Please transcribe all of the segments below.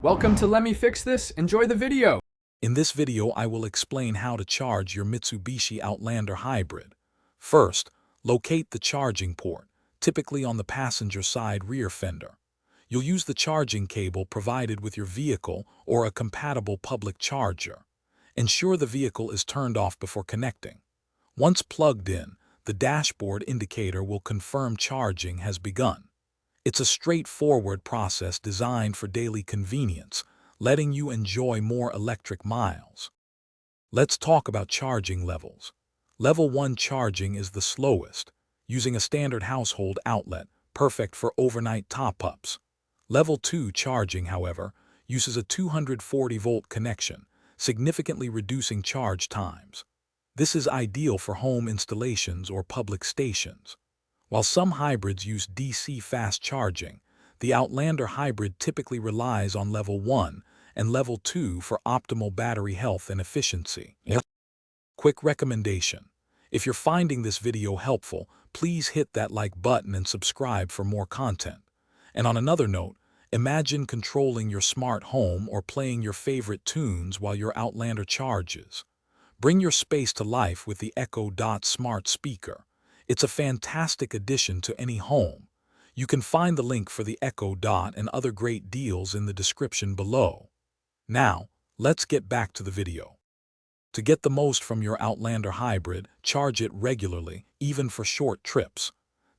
Welcome to Let Me Fix This. Enjoy the video. In this video, I will explain how to charge your Mitsubishi Outlander hybrid. First, locate the charging port, typically on the passenger side rear fender. You'll use the charging cable provided with your vehicle or a compatible public charger. Ensure the vehicle is turned off before connecting. Once plugged in, the dashboard indicator will confirm charging has begun. It's a straightforward process designed for daily convenience, letting you enjoy more electric miles. Let's talk about charging levels. Level 1 charging is the slowest, using a standard household outlet, perfect for overnight top-ups. Level 2 charging, however, uses a 240-volt connection, significantly reducing charge times. This is ideal for home installations or public stations. While some hybrids use DC fast charging, the Outlander hybrid typically relies on Level 1 and Level 2 for optimal battery health and efficiency. Quick recommendation: if you're finding this video helpful, please hit that like button and subscribe for more content. And on another note, imagine controlling your smart home or playing your favorite tunes while your Outlander charges. Bring your space to life with the Echo Dot smart speaker. It's a fantastic addition to any home. You can find the link for the Echo Dot and other great deals in the description below. Now, let's get back to the video. To get the most from your Outlander hybrid, charge it regularly, even for short trips.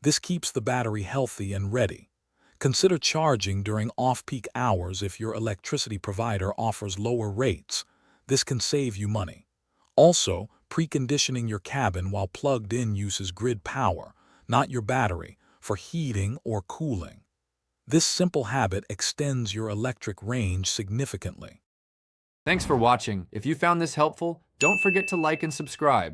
This keeps the battery healthy and ready. Consider charging during off-peak hours if your electricity provider offers lower rates. This can save you money. Also, preconditioning your cabin while plugged in uses grid power, not your battery, for heating or cooling. This simple habit extends your electric range significantly. Thanks for watching. If you found this helpful, don't forget to like and subscribe.